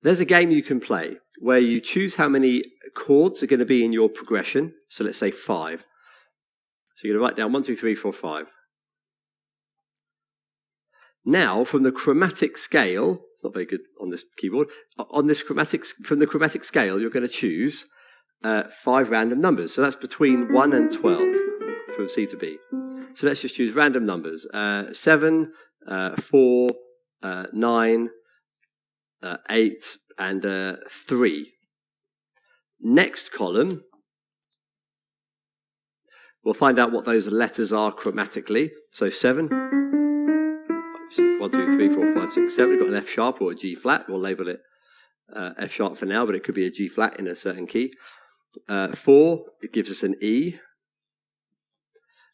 There's a game you can play where you choose how many chords are going to be in your progression. So let's say 5. So you're going to write down 1, 2, 3, 4, 5. Now, from the chromatic scale, it's not very good on this keyboard, from the chromatic scale, you're going to choose 5 random numbers. So that's between 1 and 12 from C to B. So let's just choose random numbers. 7, 4, 9, 8, and 3. Next column, we'll find out what those letters are chromatically. So 7, 1, 2, 3, 4, 5, 6, 7. We've got an F sharp or a G flat. We'll label it F sharp for now, but it could be a G flat in a certain key. 4, it gives us an E.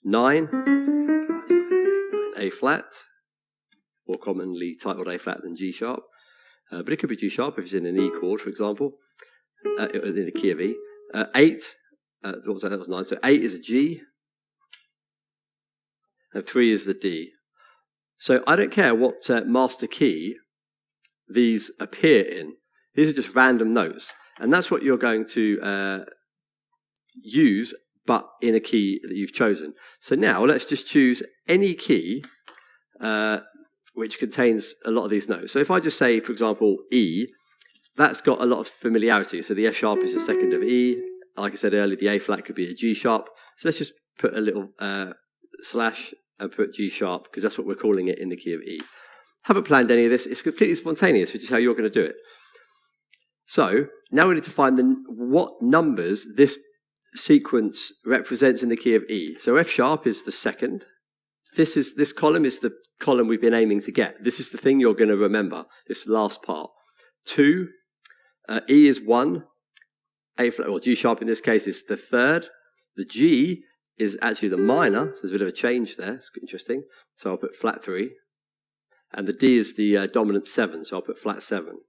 9, A flat, more commonly titled A flat than G sharp. But it could be G sharp if it's in an E chord, for example, in the key of E. 8, what was that? That was 9. So 8 is a G, and 3 is the D. So I don't care what master key these appear in. These are just random notes. And that's what you're going to use, but in a key that you've chosen. So now let's just choose any key which contains a lot of these notes. So if I just say, for example, E, that's got a lot of familiarity. So the F sharp is the second of E. Like I said earlier, the A flat could be a G sharp. So let's just put a little slash and put G sharp, because that's what we're calling it in the key of E. Haven't planned any of this. It's completely spontaneous, which is how you're going to do it. So now we need to find what numbers this sequence represents in the key of E. So F sharp is the second. This column is the column we've been aiming to get. This is the thing you're going to remember, this last part. 2, E is 1, A flat, or G sharp in this case is the third. The G is actually the minor, so there's a bit of a change there. It's interesting. So I'll put flat 3. And the D is the dominant 7, so I'll put flat 7.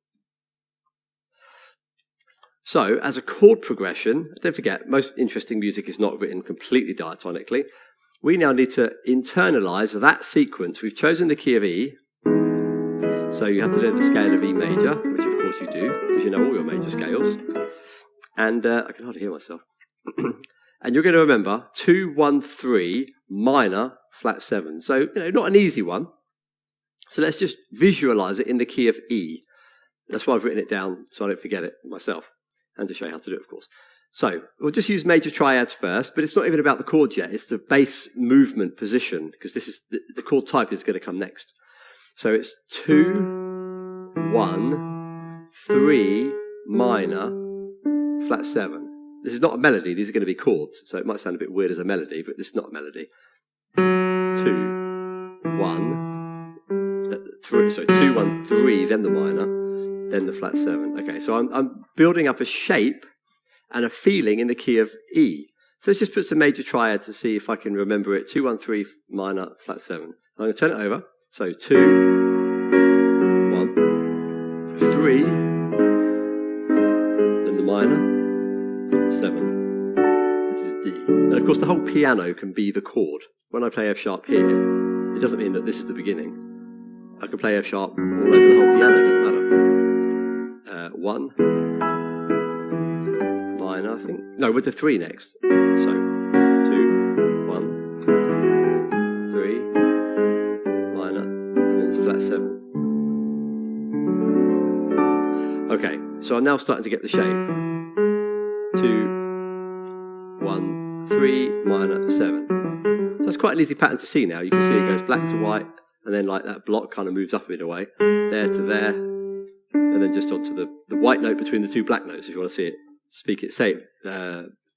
So, as a chord progression, don't forget, most interesting music is not written completely diatonically. We now need to internalise that sequence. We've chosen the key of E, so you have to learn the scale of E major, which of course you do, because you know all your major scales. And I can hardly hear myself. And you're going to remember 2, 1, 3, minor, flat 7. So, not an easy one. So let's just visualise it in the key of E. That's why I've written it down, so I don't forget it myself. And to show you how to do it, of course. So we'll just use major triads first, but it's not even about the chords yet. It's the bass movement position, because this is the chord type is going to come next. So it's 2, 1, 3, minor, flat 7. This is not a melody. These are going to be chords. So it might sound a bit weird as a melody, but this is not a melody. 2, 1, 3. So 2, 1, 3, then the minor, then the flat 7. Okay, so I'm building up a shape and a feeling in the key of E. So let's just put some major triads to see if I can remember it. 2, 1, 3, minor, flat 7. I'm going to turn it over. So 2, 1, 3, then the minor, 7. This is D. And of course the whole piano can be the chord. When I play F sharp here, it doesn't mean that this is the beginning. I can play F sharp all over the whole piano, it doesn't matter. 1, minor, I think. No, with the 3 next. So 2, 1, 3, minor, and then it's flat 7. Okay, so I'm now starting to get the shape. 2, 1, 3, minor, 7. That's quite an easy pattern to see now. You can see it goes black to white, and then like that block kind of moves up a bit away, there to there, and then just onto the white note between the 2 black notes, if you want to see it, say it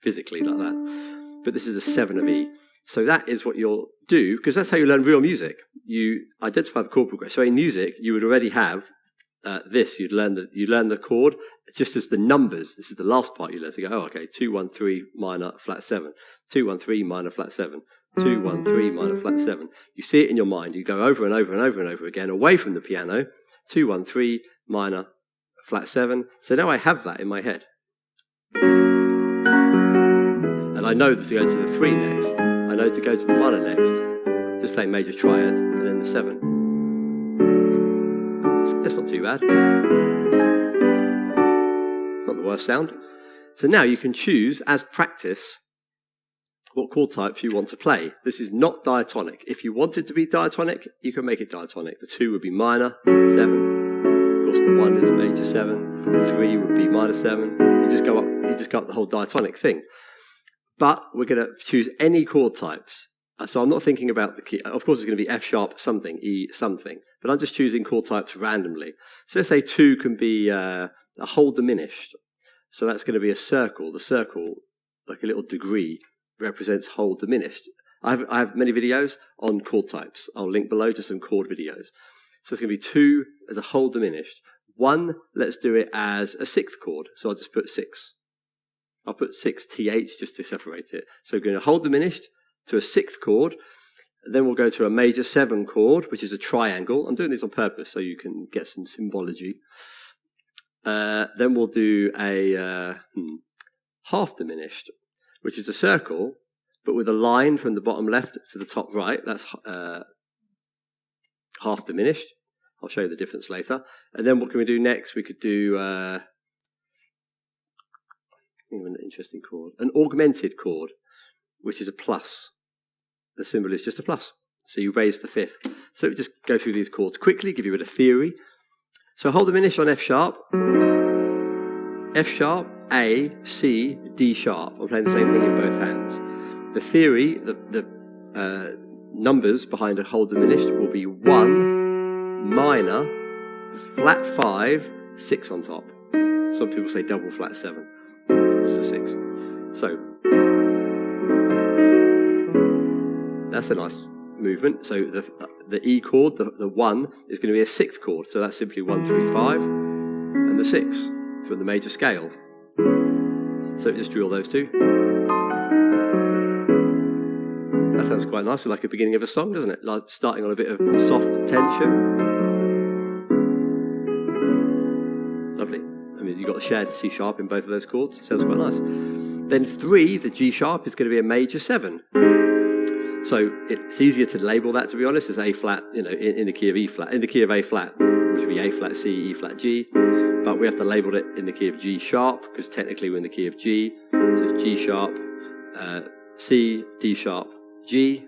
physically like that. But this is a 7 of E. So that is what you'll do, because that's how you learn real music. You identify the chord progression. So in music, you would already have this. You learn the chord just as the numbers. This is the last part you learn. So you go, oh, okay, 2, 1, 3, minor, flat 7. 2, 1, 3, minor, flat 7. 2, 1, 3, minor, flat 7. You see it in your mind. You go over and over and over and over again, away from the piano. 2, 1, 3, minor, flat 7. So now I have that in my head. And I know to go to the 3 next. I know to go to the minor next. Just playing major triad, and then the 7. That's not too bad. nice sound. So now you can choose, as practice, what chord types you want to play. This is not diatonic. If you want it to be diatonic, you can make it diatonic. The 2 would be minor 7. Of course, the 1 is major 7. The 3 would be minor 7. You just go up the whole diatonic thing. But we're going to choose any chord types. So I'm not thinking about the key. Of course, it's going to be F sharp something, E something. But I'm just choosing chord types randomly. So let's say 2 can be a whole diminished. So that's going to be a circle. The circle, like a little degree, represents whole diminished. I have many videos on chord types. I'll link below to some chord videos. So it's going to be 2 as a whole diminished. 1, let's do it as a 6th chord. So I'll just put 6. I'll put 6 TH just to separate it. So we're going to whole diminished to a 6th chord. Then we'll go to a major 7 chord, which is a triangle. I'm doing this on purpose so you can get some symbology. Then we'll do a half diminished, which is a circle, but with a line from the bottom left to the top right. That's half diminished. I'll show you the difference later. And then what can we do next? We could do an interesting chord. An augmented chord, which is a plus. The symbol is just a plus. So you raise the 5th. So we just go through these chords quickly, give you a bit of theory. So whole diminished on F sharp, A, C, D sharp. I'm playing the same thing in both hands. The theory, the numbers behind a whole diminished will be 1, minor, flat 5, 6 on top. Some people say double flat 7, which is a 6. So that's a nice movement. So the E chord, the 1, is going to be a 6th chord. So that's simply 1, 3, 5, and the 6 from the major scale. So just drill those 2. That sounds quite nice, like a beginning of a song, doesn't it? Like starting on a bit of soft tension. Lovely. I mean, you've got a shared C sharp in both of those chords. Sounds quite nice. Then 3, the G sharp, is going to be a major 7. So it's easier to label that, to be honest, as A flat, in the key of E flat, in the key of A flat, which would be A flat C, E flat G. But we have to label it in the key of G sharp, because technically we're in the key of G. So it's G sharp, C, D sharp, G.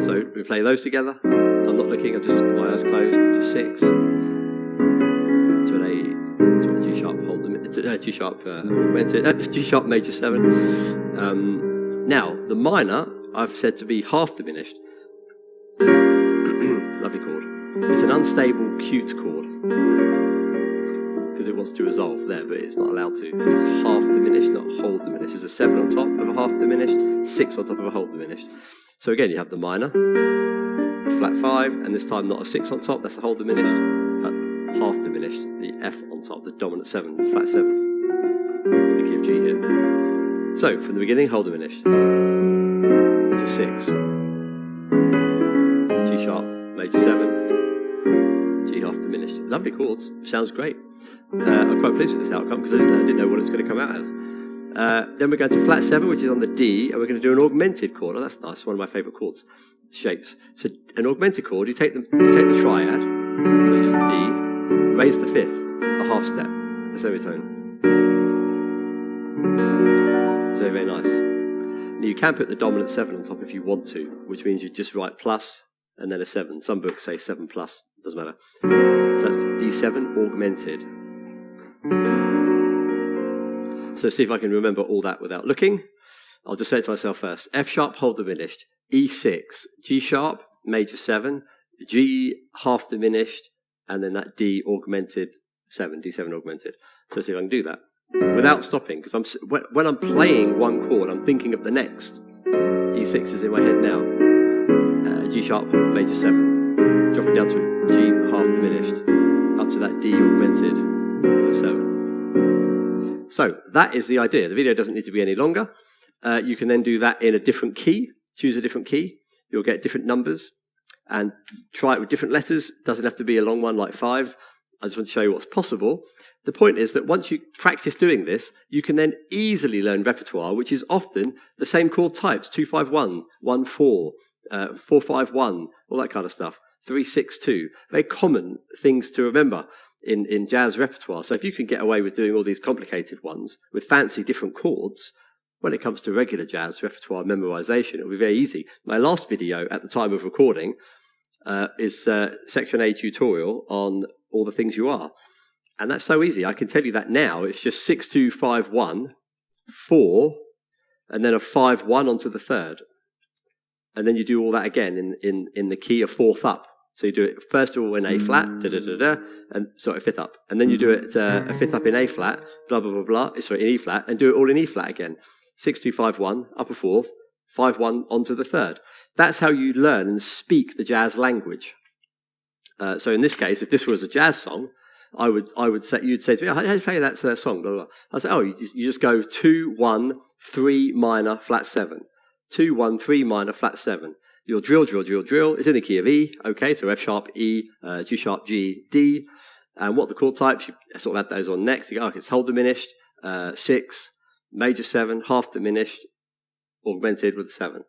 So we play those together. I'm not looking, I'm just got my eyes closed. To 6. To an A, to a G sharp, G sharp augmented, G sharp major 7. Now, the minor, I've said to be half diminished. Lovely chord. It's an unstable, cute chord. Because it wants to resolve there, but it's not allowed to. Because it's half diminished, not whole diminished. There's a 7 on top of a half diminished, 6 on top of a whole diminished. So again, you have the minor, the flat 5, and this time not a 6 on top, that's a whole diminished, but half diminished, the F on top, the dominant 7, the flat 7. In the key of G here. So, from the beginning, whole diminished to 6. G sharp, major 7, G half diminished. Lovely chords, sounds great. I'm quite pleased with this outcome because I didn't know what it's going to come out as. Then we're going to flat 7, which is on the D, and we're going to do an augmented chord. Oh, that's nice, one of my favourite chords, shapes. So, an augmented chord, you take the triad, so just D, raise the 5th, a half step, a semitone. Very, very nice. Now you can put the dominant 7 on top if you want to, which means you just write plus and then a 7. Some books say 7 plus, doesn't matter. So that's D7 augmented. So see if I can remember all that without looking. I'll just say it to myself first. F sharp, whole diminished. E6, G sharp, major 7, G half diminished, and then that D augmented 7, D7 augmented. So see if I can do that without stopping, because when I'm playing one chord, I'm thinking of the next. E6 is in my head now. G sharp, major 7. Dropping down to G half diminished, up to that D augmented 7. So that is the idea. The video doesn't need to be any longer. You can then do that in a different key. Choose a different key. You'll get different numbers. And try it with different letters. It doesn't have to be a long one like 5. I just want to show you what's possible. The point is that once you practice doing this, you can then easily learn repertoire, which is often the same chord types, 2-5-1, 1-4, 4-5-1, all that kind of stuff, 3-6-2. Very common things to remember. in jazz repertoire. So if you can get away with doing all these complicated ones with fancy different chords, when it comes to regular jazz repertoire memorization, it'll be very easy. My last video at the time of recording is Section A tutorial on All the Things You Are. And that's so easy. I can tell you that now. It's just 6, 2, 5, 1, 4, and then a 5, 1 onto the third. And then you do all that again in the key of fourth up. So you do it first of all in A flat, da-da-da-da, and sorry, fifth up. And then you do it a fifth up in A flat, blah, blah, blah, blah, sorry, in E flat, and do it all in E flat again. 6, 2, 5, 1, upper fourth, 5, 1 onto the third. That's how you learn and speak the jazz language. So in this case, if this was a jazz song, you'd say to me, how do you play that song? Blah, blah. I'd say, you just go 2, 1, 3 minor, flat 7. 2, 1, 3 minor, flat 7. Your drill. It's in the key of E. Okay, so F sharp, E, G sharp, G, D. And what the chord types, you sort of add those on next. You go, okay, it's whole diminished, 6, major 7, half diminished, augmented with a 7.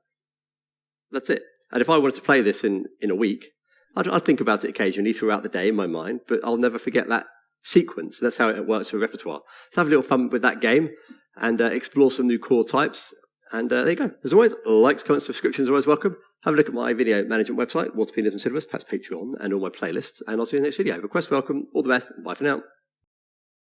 That's it. And if I wanted to play this in a week, I'd think about it occasionally throughout the day in my mind, but I'll never forget that sequence. That's how it works for repertoire. So have a little fun with that game and explore some new chord types. And there you go. As always, likes, comments, subscriptions are always welcome. Have a look at my video management website, Water Pianism Syllabus, perhaps Patreon, and all my playlists. And I'll see you in the next video. Request welcome. All the best. Bye for now.